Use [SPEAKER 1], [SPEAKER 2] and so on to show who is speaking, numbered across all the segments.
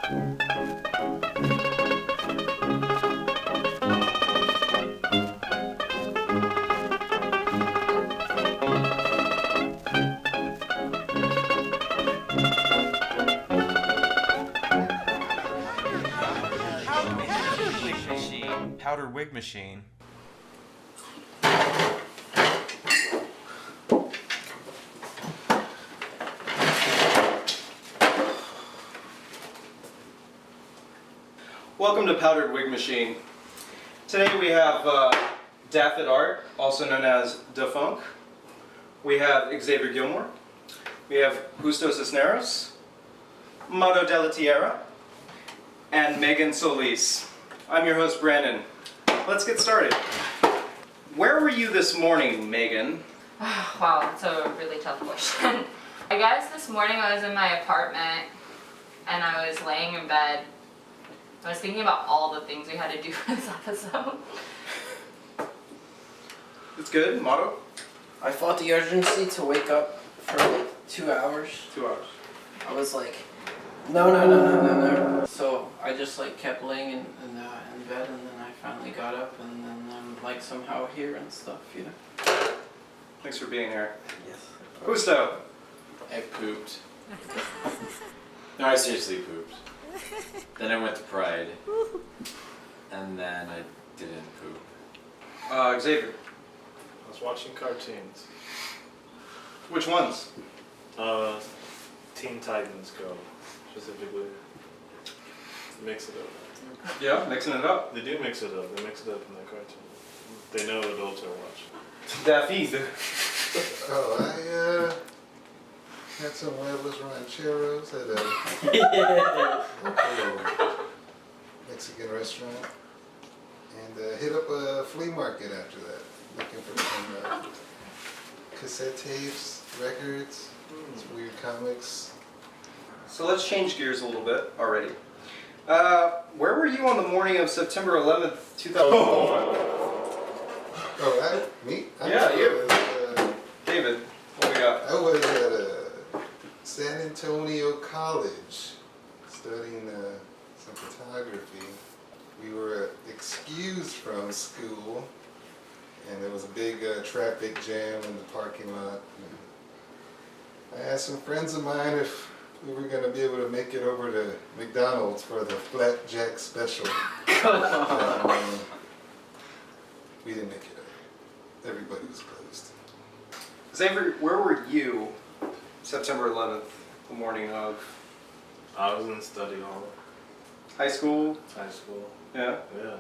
[SPEAKER 1] Powder wig machine.
[SPEAKER 2] Welcome to Powdered Wig Machine. Today we have Daffod Art, also known as Da Funk. We have Xavier Gilmore. We have Justo Cisneros, Mato Della Tierra, and Megan Solis. I'm your host, Brandon. Let's get started. Where were you this morning, Megan?
[SPEAKER 3] Wow, that's a really tough question. I guess this morning I was in my apartment and I was laying in bed. I was thinking about all the things we had to do for this episode.
[SPEAKER 2] It's good, Mato?
[SPEAKER 4] I fought the urgency to wake up for like 2 hours.
[SPEAKER 2] 2 hours.
[SPEAKER 4] I was like, no. So I just like kept laying in bed, and then I finally got up, and then I'm like somehow here and stuff, you know.
[SPEAKER 2] Thanks for being here.
[SPEAKER 4] Yes.
[SPEAKER 2] Justo?
[SPEAKER 5] I pooped. No, I seriously pooped. Then I went to Pride. And then I didn't poop.
[SPEAKER 2] Xavier?
[SPEAKER 6] I was watching cartoons.
[SPEAKER 2] Which ones?
[SPEAKER 6] Teen Titans Go, specifically. Mix it up.
[SPEAKER 2] Yeah, mixing it up.
[SPEAKER 6] They do mix it up. They mix it up in the cartoon. They know adults are watching.
[SPEAKER 2] Daffy.
[SPEAKER 7] Oh, I had some huevos rancheros at a local Mexican restaurant, and hit up a flea market after that, looking for some cassette tapes, records, some weird comics.
[SPEAKER 2] So let's change gears a little bit already. Where were you on the morning of September 11th, 2001?
[SPEAKER 7] Oh, me?
[SPEAKER 2] Yeah, you. David, what we got?
[SPEAKER 7] I was at San Antonio College studying some photography. We were excused from school, and there was a big traffic jam in the parking lot. And I asked some friends of mine if we were going to be able to make it over to McDonald's for the Flapjack special. We didn't make it. Everybody was closed.
[SPEAKER 2] Xavier, where were you September 11th, the morning of?
[SPEAKER 6] I was in study hall.
[SPEAKER 2] High school?
[SPEAKER 6] High school.
[SPEAKER 2] Yeah?
[SPEAKER 6] Yeah.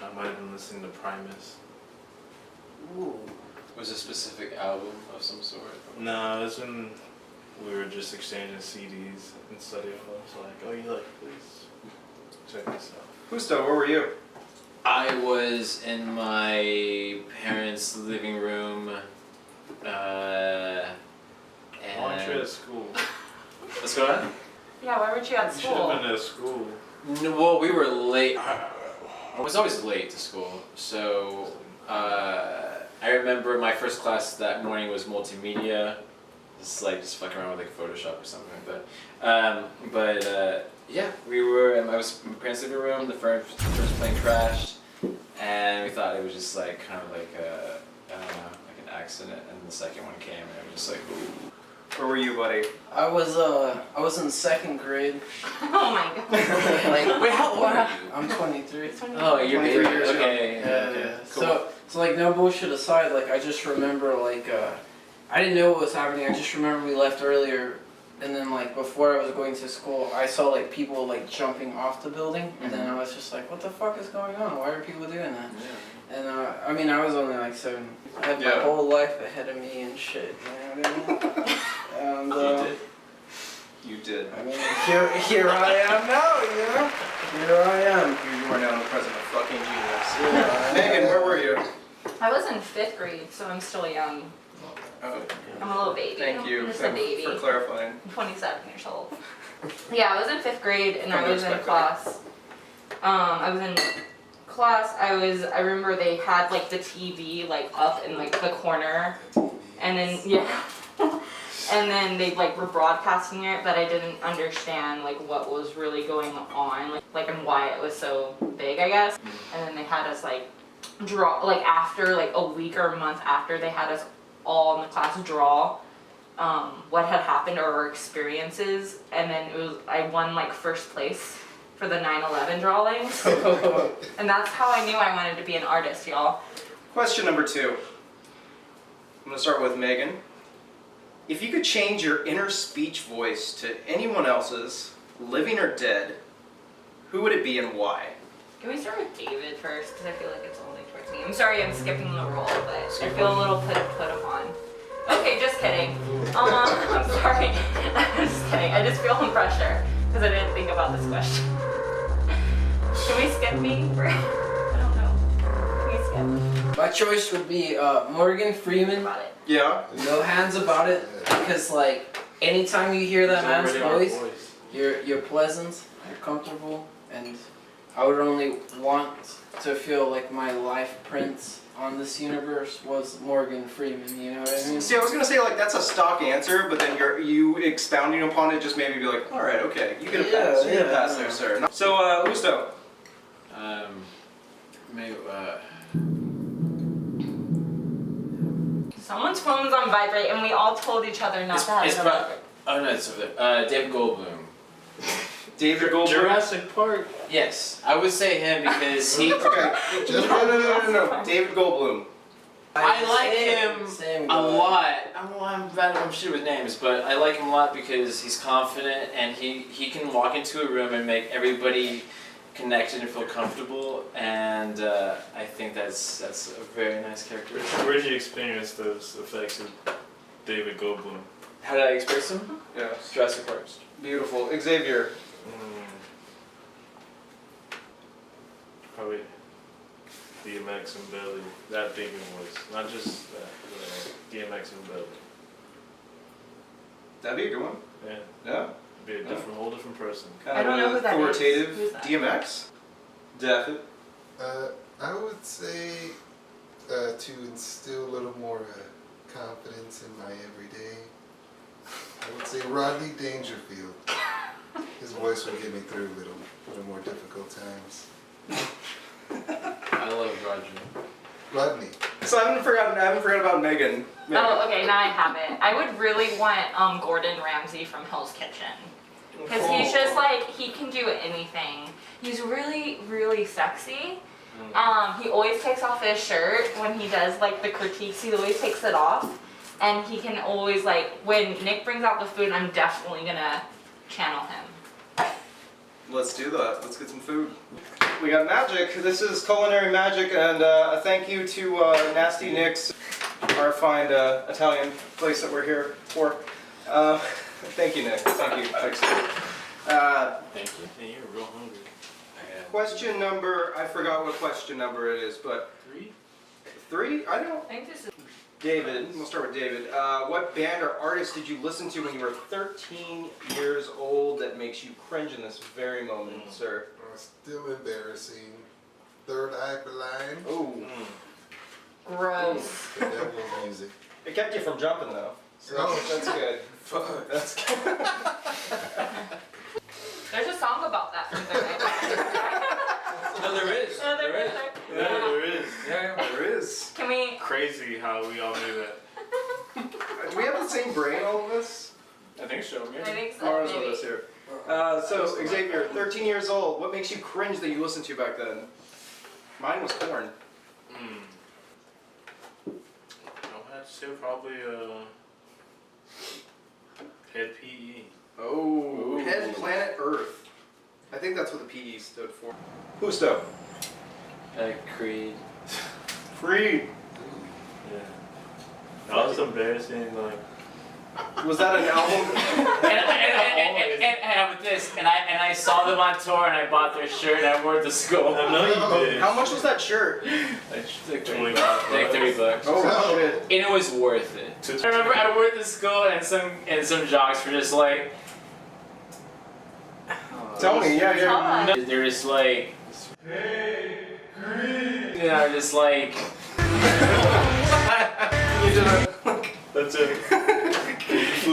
[SPEAKER 6] I might have been listening to Primus.
[SPEAKER 2] Ooh.
[SPEAKER 5] Was it a specific album of some sort?
[SPEAKER 6] No, it was when we were just exchanging CDs in study hall. I was like, oh, you like this? Check this out.
[SPEAKER 2] Justo, where were you?
[SPEAKER 5] I was in my parents' living room.
[SPEAKER 6] Why weren't you
[SPEAKER 5] And
[SPEAKER 6] at school?
[SPEAKER 5] what's going on?
[SPEAKER 3] Yeah, why weren't you at
[SPEAKER 6] You should have
[SPEAKER 3] school?
[SPEAKER 6] been at school.
[SPEAKER 5] No, well, we were late. I was always late to school, so I remember my first class that morning was multimedia. Just fucking around with Photoshop or something like that. Yeah, we were. I was in my parents' living room. The first plane crashed, and we thought it was just kind of like an accident. And the second one came, and it was just like, ooh.
[SPEAKER 2] Where were you, buddy?
[SPEAKER 4] I was in 2nd grade.
[SPEAKER 3] Oh my god.
[SPEAKER 4] Like,
[SPEAKER 5] Wait, how old are you?
[SPEAKER 4] I'm 23.
[SPEAKER 5] Oh, you're
[SPEAKER 2] 23
[SPEAKER 5] baby.
[SPEAKER 2] years young.
[SPEAKER 5] Okay.
[SPEAKER 4] Yeah.
[SPEAKER 5] Cool.
[SPEAKER 4] So like no bullshit aside, like I just remember I didn't know what was happening. I just remember we left earlier, and then before I was going to school, I saw people jumping off the building, and then I was just like, what the fuck is going on? Why are people doing that?
[SPEAKER 5] Yeah.
[SPEAKER 4] And I mean, I was only 7. I had my whole life ahead of me and shit. You know what I mean? And
[SPEAKER 2] You did.
[SPEAKER 4] I mean, here I am now. You know, here I am.
[SPEAKER 2] Here you are now the president of fucking Jesus.
[SPEAKER 4] Yeah.
[SPEAKER 2] Megan, where were you?
[SPEAKER 3] I was in 5th grade, so I'm still young.
[SPEAKER 2] Oh,
[SPEAKER 3] I'm a little baby.
[SPEAKER 2] thank you.
[SPEAKER 3] I'm just a
[SPEAKER 2] Thanks
[SPEAKER 3] baby.
[SPEAKER 2] for clarifying.
[SPEAKER 3] I'm 27 years old. Yeah, I was in 5th grade and
[SPEAKER 2] Come
[SPEAKER 3] I
[SPEAKER 2] to
[SPEAKER 3] was in
[SPEAKER 2] expect
[SPEAKER 3] class. I was in class. I remember they had the TV up in the corner, and then and then they like were broadcasting it, but I didn't understand like what was really going on, like and why it was so big, I guess. And then they had us like draw, like after like a week or a month after, they had us all in the class draw what had happened or our experiences, and then I won like first place for the 9/11 drawings, and that's how I knew I wanted to be an artist, y'all.
[SPEAKER 2] Question number 2. I'm gonna start with Megan. If you could change your inner speech voice to anyone else's, living or dead, who would it be and why?
[SPEAKER 3] Can we start with David first? Because I feel like it's only towards me. I'm sorry I'm skipping the roll, but I feel a little put upon. Okay, just kidding. I'm sorry. I'm just kidding. I just feel some pressure because I didn't think about this question. Can we skip me? I don't know. Can we skip?
[SPEAKER 4] My choice would be Morgan Freeman.
[SPEAKER 3] About it.
[SPEAKER 2] Yeah.
[SPEAKER 4] No hands about it, because like anytime you hear that man's voice, you're pleasant, you're comfortable, and I would only want to feel like my life print on this universe was Morgan Freeman. You know what I mean?
[SPEAKER 2] See, I was gonna say like that's a stock answer, but then you expounding upon it just made me be like, all right, okay, you get a pass, you get a pass there, sir. So, Gusto.
[SPEAKER 5] Maybe,
[SPEAKER 3] Someone's phone's on vibrate, and we all told each other not to have it on vibrate.
[SPEAKER 5] oh no, it's over there. David Goldblum.
[SPEAKER 2] David Goldberg.
[SPEAKER 6] Jurassic Park.
[SPEAKER 5] Yes, I would say him because he.
[SPEAKER 2] Okay. No. David Goldblum.
[SPEAKER 5] I like him
[SPEAKER 4] Same
[SPEAKER 5] a
[SPEAKER 4] guy.
[SPEAKER 5] lot. I'm shit with names, but I like him a lot because he's confident and he can walk into a room and make everybody connected and feel comfortable, and I think that's a very nice characteristic.
[SPEAKER 6] Where did you experience those effects of David Goldblum?
[SPEAKER 5] How did I express him?
[SPEAKER 2] Yeah.
[SPEAKER 5] Jurassic Park.
[SPEAKER 2] Beautiful. Xavier.
[SPEAKER 6] Probably DMX and Belly. That big voice, not just that. But, DMX and Belly.
[SPEAKER 2] That'd be a good one.
[SPEAKER 6] Yeah,
[SPEAKER 2] Yeah.
[SPEAKER 6] be a whole different person.
[SPEAKER 2] Kind
[SPEAKER 3] I don't know
[SPEAKER 2] of
[SPEAKER 3] who that is.
[SPEAKER 2] authoritative
[SPEAKER 3] Who's that?
[SPEAKER 2] DMX. Definitely.
[SPEAKER 7] I would say to instill a little more confidence in my everyday, I would say Rodney Dangerfield. His voice would get me through little more difficult times.
[SPEAKER 5] I love Roger.
[SPEAKER 7] Rodney.
[SPEAKER 2] So I haven't forgotten about Megan.
[SPEAKER 3] Oh, okay, now I have it. I would really want Gordon Ramsay from Hell's Kitchen. Because he's just like, he can do anything. He's really, really sexy. He always takes off his shirt when he does like the critiques, he always takes it off. And he can always like, when Nick brings out the food, I'm definitely gonna channel him.
[SPEAKER 2] Let's do that. Let's get some food. We got magic. This is culinary magic, and a thank you to Nasty Nick's, our fine Italian place that we're here for. Thank you, Nick. Thank you. Thanks.
[SPEAKER 5] Thank you.
[SPEAKER 6] Hey, you're real hungry.
[SPEAKER 2] Question number, I forgot what question number it is, but 3? I don't.
[SPEAKER 3] I think this is.
[SPEAKER 2] David, we'll start with David. What band or artist did you listen to when you were 13 years old that makes you cringe in this very moment, sir?
[SPEAKER 7] Still embarrassing. Third Eye Blind.
[SPEAKER 2] Oh,
[SPEAKER 3] Gross.
[SPEAKER 7] The devil's music.
[SPEAKER 2] it kept you from jumping though. So that's good.
[SPEAKER 7] Fuck.
[SPEAKER 2] That's good.
[SPEAKER 3] There's a song about that from Third Eye.
[SPEAKER 5] No, there is.
[SPEAKER 3] Oh, there is.
[SPEAKER 6] Yeah, there is.
[SPEAKER 5] Yeah.
[SPEAKER 2] There is.
[SPEAKER 3] Can we?
[SPEAKER 6] Crazy how we all knew that.
[SPEAKER 2] Do we have the same brain, all of us?
[SPEAKER 5] I think so.
[SPEAKER 3] I think so.
[SPEAKER 2] Mara's
[SPEAKER 3] Maybe.
[SPEAKER 2] with us here. So, Xavier, 13 years old, what makes you cringe that you listened to back then? Mine was Korn.
[SPEAKER 6] I'll have to say probably Head PE.
[SPEAKER 2] Oh,
[SPEAKER 5] Ooh.
[SPEAKER 2] Head Planet Earth. I think that's what the PE stood for. Husto.
[SPEAKER 5] Creed.
[SPEAKER 2] Free.
[SPEAKER 6] Yeah. That was embarrassing. Like
[SPEAKER 2] Was that an album?
[SPEAKER 5] and with this, and I saw them on tour, and I bought their shirt, and I wore it to school.
[SPEAKER 6] I know you did.
[SPEAKER 2] How much was that shirt?
[SPEAKER 5] Like
[SPEAKER 6] 25
[SPEAKER 5] like $30 bucks.
[SPEAKER 2] Oh, shit.
[SPEAKER 5] And it was worth it. I remember I wore it to school, and some jocks were just like,
[SPEAKER 2] Tell me, yeah.
[SPEAKER 5] they're just like, hey, Creed. You know, just like.
[SPEAKER 2] You did a...
[SPEAKER 6] That's it.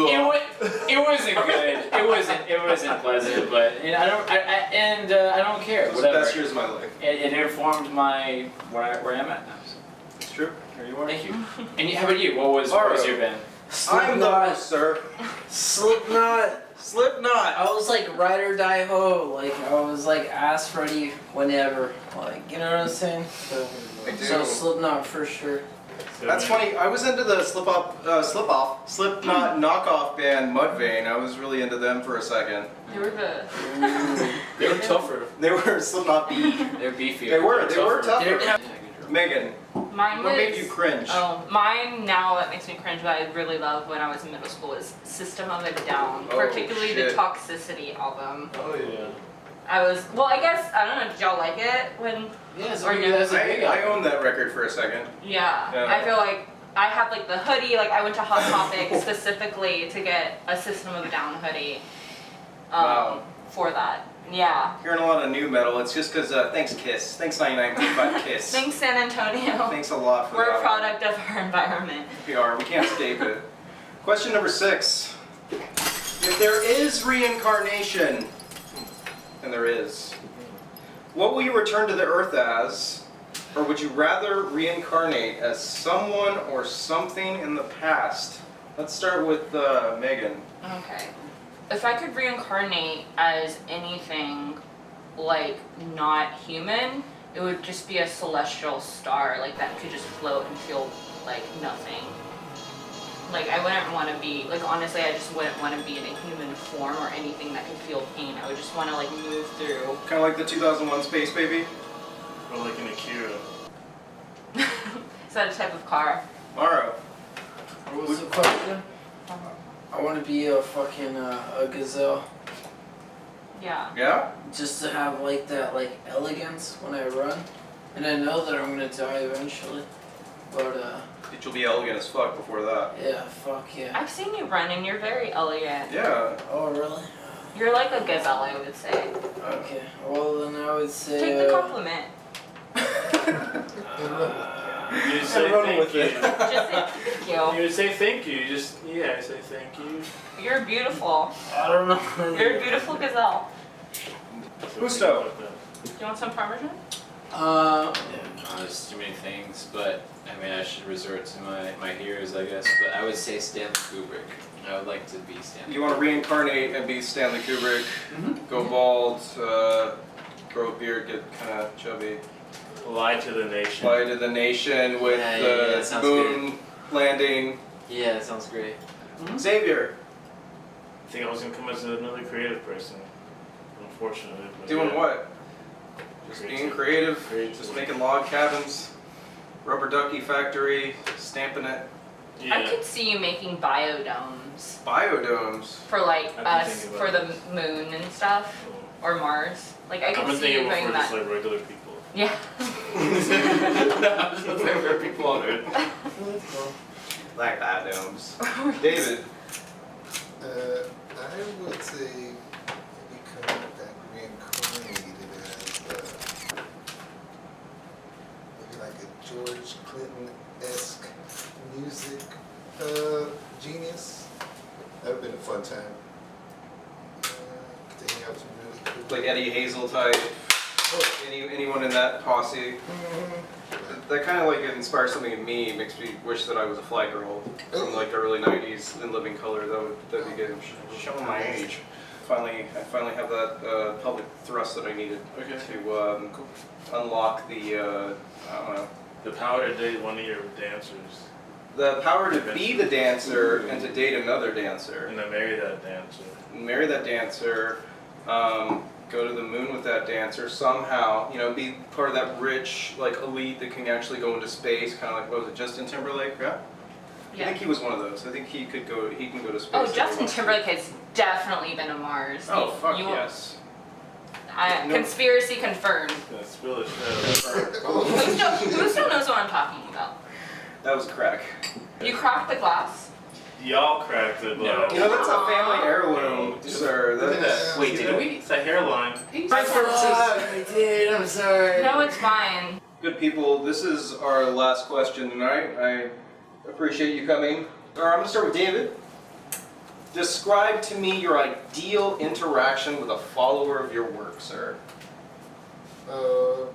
[SPEAKER 5] It wasn't good. It wasn't pleasant, but and I don't care.
[SPEAKER 2] It was the
[SPEAKER 5] Whatever.
[SPEAKER 2] best years of my life.
[SPEAKER 5] It informed my where I'm at now. So.
[SPEAKER 2] It's true. Here you are.
[SPEAKER 5] Thank you. And how about you? What was your band?
[SPEAKER 2] I'm the host, sir.
[SPEAKER 4] Slipknot.
[SPEAKER 2] Slipknot.
[SPEAKER 4] I was like ride or die ho. Like I was like ass ready whenever. Like you know what I'm saying?
[SPEAKER 2] I do.
[SPEAKER 4] So Slipknot for sure.
[SPEAKER 2] That's funny. I was into the Slipknot knockoff band Mudvayne. I was really into them for a second.
[SPEAKER 3] They were good.
[SPEAKER 5] They were tougher.
[SPEAKER 2] They were Slipknot B.
[SPEAKER 5] They're beefier.
[SPEAKER 2] They were tougher.
[SPEAKER 4] They're
[SPEAKER 5] Yeah, good job.
[SPEAKER 2] Megan,
[SPEAKER 3] Mine
[SPEAKER 2] what
[SPEAKER 3] was.
[SPEAKER 2] made you cringe?
[SPEAKER 3] Oh, mine now that makes me cringe, but I really loved when I was in middle school was System of a Down,
[SPEAKER 2] Oh,
[SPEAKER 3] particularly the
[SPEAKER 2] shit.
[SPEAKER 3] Toxicity album.
[SPEAKER 6] Oh yeah.
[SPEAKER 3] I guess, I don't know, did y'all like it when,
[SPEAKER 5] Yeah,
[SPEAKER 3] Or
[SPEAKER 5] so
[SPEAKER 3] you-
[SPEAKER 5] that's a big
[SPEAKER 2] I owned that record for a second.
[SPEAKER 3] yeah,
[SPEAKER 2] Yeah.
[SPEAKER 3] I feel like I had like the hoodie, like I went to Hot Topic specifically to get a System of a Down hoodie,
[SPEAKER 2] Wow.
[SPEAKER 3] for that, yeah.
[SPEAKER 2] Hearing a lot of new metal, it's just because, thanks Kiss. Thanks 99.5 Kiss.
[SPEAKER 3] Thanks San Antonio.
[SPEAKER 2] Thanks a lot for
[SPEAKER 3] We're a
[SPEAKER 2] that.
[SPEAKER 3] product of our environment.
[SPEAKER 2] We are. We can't escape it. Question number 6. If there is reincarnation, and there is, what will you return to the earth as? Or would you rather reincarnate as someone or something in the past? Let's start with Megan.
[SPEAKER 3] Okay. If I could reincarnate as anything, like, not human, it would just be a celestial star, like, that could just float and feel like nothing. Like, I wouldn't want to be, like, honestly, I just wouldn't want to be in a human form or anything that could feel pain. I would just want to, like, move through.
[SPEAKER 2] Kind of like the 2001 Space Baby.
[SPEAKER 6] Or like in Akira.
[SPEAKER 3] Is that a type of car?
[SPEAKER 2] Maro.
[SPEAKER 4] What was the question? I want to be a fucking a gazelle.
[SPEAKER 3] Yeah.
[SPEAKER 2] Yeah?
[SPEAKER 4] Just to have like that like elegance when I run. And I know that I'm gonna die eventually. But
[SPEAKER 2] But you'll be elegant as fuck before that.
[SPEAKER 4] yeah, fuck yeah.
[SPEAKER 3] I've seen you run and you're very elegant.
[SPEAKER 2] Yeah.
[SPEAKER 4] Oh really?
[SPEAKER 3] You're like a gazelle, I would say.
[SPEAKER 4] Okay. Well then I would say
[SPEAKER 3] Take the compliment.
[SPEAKER 6] You say
[SPEAKER 2] run
[SPEAKER 6] thank
[SPEAKER 2] with
[SPEAKER 6] you.
[SPEAKER 2] it.
[SPEAKER 3] Just say thank you.
[SPEAKER 6] You say thank you. You just I say thank you.
[SPEAKER 3] You're beautiful.
[SPEAKER 4] I don't know.
[SPEAKER 3] You're a beautiful gazelle.
[SPEAKER 2] Gusto.
[SPEAKER 3] Do you want some Parmesan?
[SPEAKER 5] There's too many things, but I mean, I should resort to my heroes, I guess. But I would say Stanley Kubrick. I would like to be Stanley.
[SPEAKER 2] You want to reincarnate and be Stanley Kubrick, go bald, grow a beard, get kind of chubby,
[SPEAKER 6] Lie to the nation.
[SPEAKER 2] fly to the nation with
[SPEAKER 5] Yeah,
[SPEAKER 2] the
[SPEAKER 5] that sounds
[SPEAKER 2] moon landing.
[SPEAKER 5] Yeah, that sounds great.
[SPEAKER 2] Xavier,
[SPEAKER 6] I think I was gonna come as another creative person. Unfortunately. But
[SPEAKER 2] doing
[SPEAKER 6] yeah.
[SPEAKER 2] what? Just being creative, just making log cabins, rubber ducky factory, stamping it,
[SPEAKER 6] Yeah.
[SPEAKER 3] I could see you making biodomes
[SPEAKER 2] biodomes.
[SPEAKER 3] for like
[SPEAKER 6] I've been
[SPEAKER 3] us
[SPEAKER 6] thinking
[SPEAKER 3] for
[SPEAKER 6] about
[SPEAKER 3] the moon and stuff,
[SPEAKER 6] Oh.
[SPEAKER 3] or Mars. Like I
[SPEAKER 6] I've
[SPEAKER 3] could
[SPEAKER 6] been
[SPEAKER 3] see you
[SPEAKER 6] thinking
[SPEAKER 3] doing
[SPEAKER 6] before just
[SPEAKER 3] that.
[SPEAKER 6] like regular people.
[SPEAKER 3] Yeah.
[SPEAKER 5] No, favorite people on earth.
[SPEAKER 2] Like biodomes. David,
[SPEAKER 7] I would say become reincarnated as maybe like a George Clinton-esque music genius. That would have been a fun time. To hang out with some really cool.
[SPEAKER 2] like Eddie Hazel type, anyone in that posse. That kind of like inspires something in me. Makes me wish that I was a fly girl from like the early '90s in living color. That'd be good. Showing my age. I finally have that public thrust that I needed to unlock the I don't know,
[SPEAKER 6] The power to date one of your dancers
[SPEAKER 2] the power to be the dancer and to date another dancer.
[SPEAKER 6] and then marry that dancer.
[SPEAKER 2] Marry that dancer, go to the moon with that dancer somehow, you know, be part of that rich, like, elite that can actually go into space, kind of like, what was it, Justin Timberlake, yeah? I
[SPEAKER 3] Yeah.
[SPEAKER 2] think he was one of those. I think he can go to space.
[SPEAKER 3] Oh,
[SPEAKER 2] if he
[SPEAKER 3] Justin
[SPEAKER 2] wants to.
[SPEAKER 3] Timberlake has definitely been to Mars.
[SPEAKER 2] Oh, fuck
[SPEAKER 3] You-
[SPEAKER 2] yes. No.
[SPEAKER 3] Conspiracy confirmed.
[SPEAKER 6] Gonna spill it. Shit.
[SPEAKER 3] Who still knows what I'm talking about?
[SPEAKER 2] That was crack.
[SPEAKER 3] You cracked the glass?
[SPEAKER 6] Y'all cracked it, but
[SPEAKER 2] You know, that's a family heirloom, sir. That's...
[SPEAKER 5] Wait, did we?
[SPEAKER 6] It's a hairline.
[SPEAKER 4] I did, I'm sorry.
[SPEAKER 3] No, it's fine.
[SPEAKER 2] Good people, this is our last question tonight. I appreciate you coming. All right, I'm gonna start with David. Describe to me your ideal interaction with a follower of your work, sir.
[SPEAKER 7] I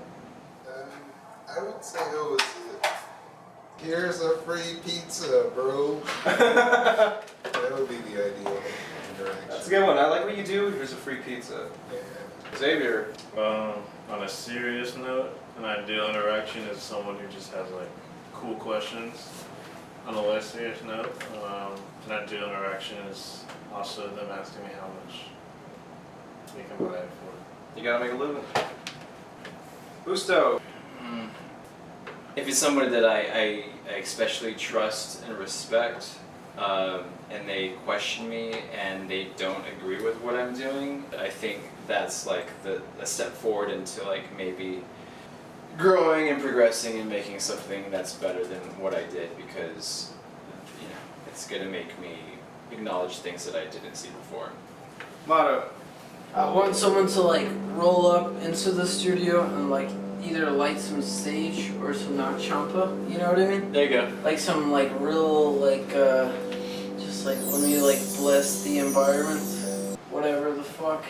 [SPEAKER 7] would say it was, here's a free pizza, bro. That would be the ideal interaction.
[SPEAKER 2] That's a good one. I like what you do. Here's a free pizza.
[SPEAKER 7] Yeah.
[SPEAKER 2] Xavier.
[SPEAKER 6] On a serious note, an ideal interaction is someone who just has like cool questions. On a less serious note, an ideal interaction is also them asking me how much they can buy it for.
[SPEAKER 2] You gotta make a living. Busto.
[SPEAKER 5] If it's somebody that I especially trust and respect, and they question me and they don't agree with what I'm doing, I think that's like a step forward into like maybe growing and progressing and making something that's better than what I did, because you know it's gonna make me acknowledge things that I didn't see before.
[SPEAKER 2] Motto.
[SPEAKER 4] I want someone to like roll up into the studio and like either light some sage or some knock champa, you know what I mean?
[SPEAKER 5] There you go.
[SPEAKER 4] Like some like real like just like let me like bless the environment, whatever the fuck.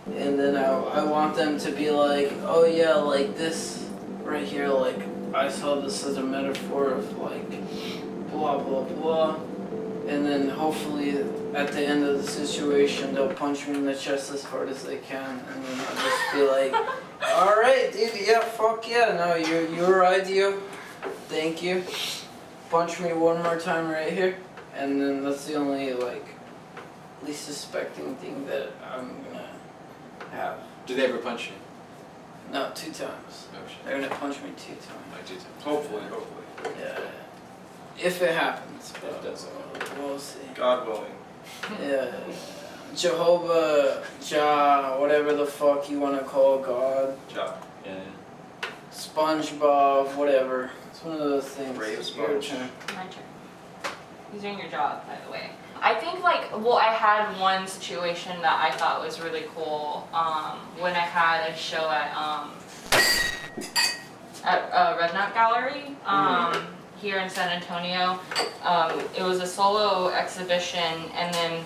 [SPEAKER 4] And then I want them to be like, oh yeah, like this right here, like I saw this as a metaphor of like blah blah blah. And then hopefully at the end of the situation they'll punch me in the chest as hard as they can, and then I'll just be like, alright dude, yeah, fuck yeah, no, your idea, thank you. Punch me one more time right here, and then that's the only like least suspecting thing that I'm gonna have.
[SPEAKER 5] Did they ever punch you?
[SPEAKER 4] No, 2 times.
[SPEAKER 5] Oh shit.
[SPEAKER 4] They're gonna punch me 2 times.
[SPEAKER 5] I did.
[SPEAKER 2] Hopefully.
[SPEAKER 4] Yeah. If it happens, but
[SPEAKER 5] It does.
[SPEAKER 4] we'll see.
[SPEAKER 2] God willing.
[SPEAKER 4] Yeah. Jehovah, Jah, whatever the fuck you wanna call God.
[SPEAKER 2] Job.
[SPEAKER 5] Yeah.
[SPEAKER 4] SpongeBob, whatever. It's one of those things.
[SPEAKER 2] Brave
[SPEAKER 4] Your
[SPEAKER 2] sponge.
[SPEAKER 4] turn.
[SPEAKER 3] My turn. Who's doing your job, by the way? I think I had one situation that I thought was really cool when I had a show at Red Nut Gallery here in San Antonio. It was a solo exhibition, and then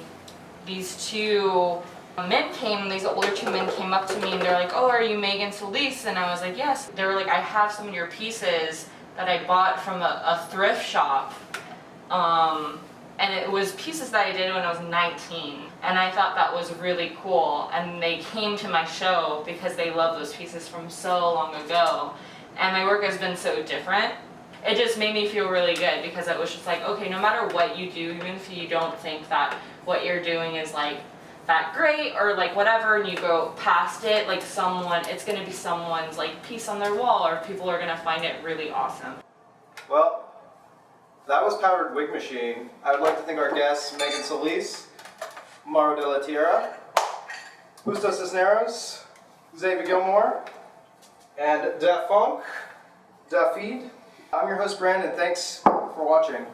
[SPEAKER 3] these 2 men came, these older 2 men came up to me and they're like, oh, are you Megan Solis? And I was like, yes. They were like, I have some of your pieces that I bought from a thrift shop. And it was pieces that I did when I was 19. And I thought that was really cool. And they came to my show because they love those pieces from so long ago. And my work has been so different. It just made me feel really good, because it was just like, okay, no matter what you do, even if you don't think that what you're doing is like that great or like whatever, and you go past it, like it's gonna be someone's like piece on their wall, or people are gonna find it really awesome.
[SPEAKER 2] Well, that was Powdered Wig Machine. I would like to thank our guests, Megan Solis, Mauro de la Tierra, Justo Cisneros, Xavier Gilmore, and Da Funk, Da Feed. I'm your host, Brandon. Thanks for watching.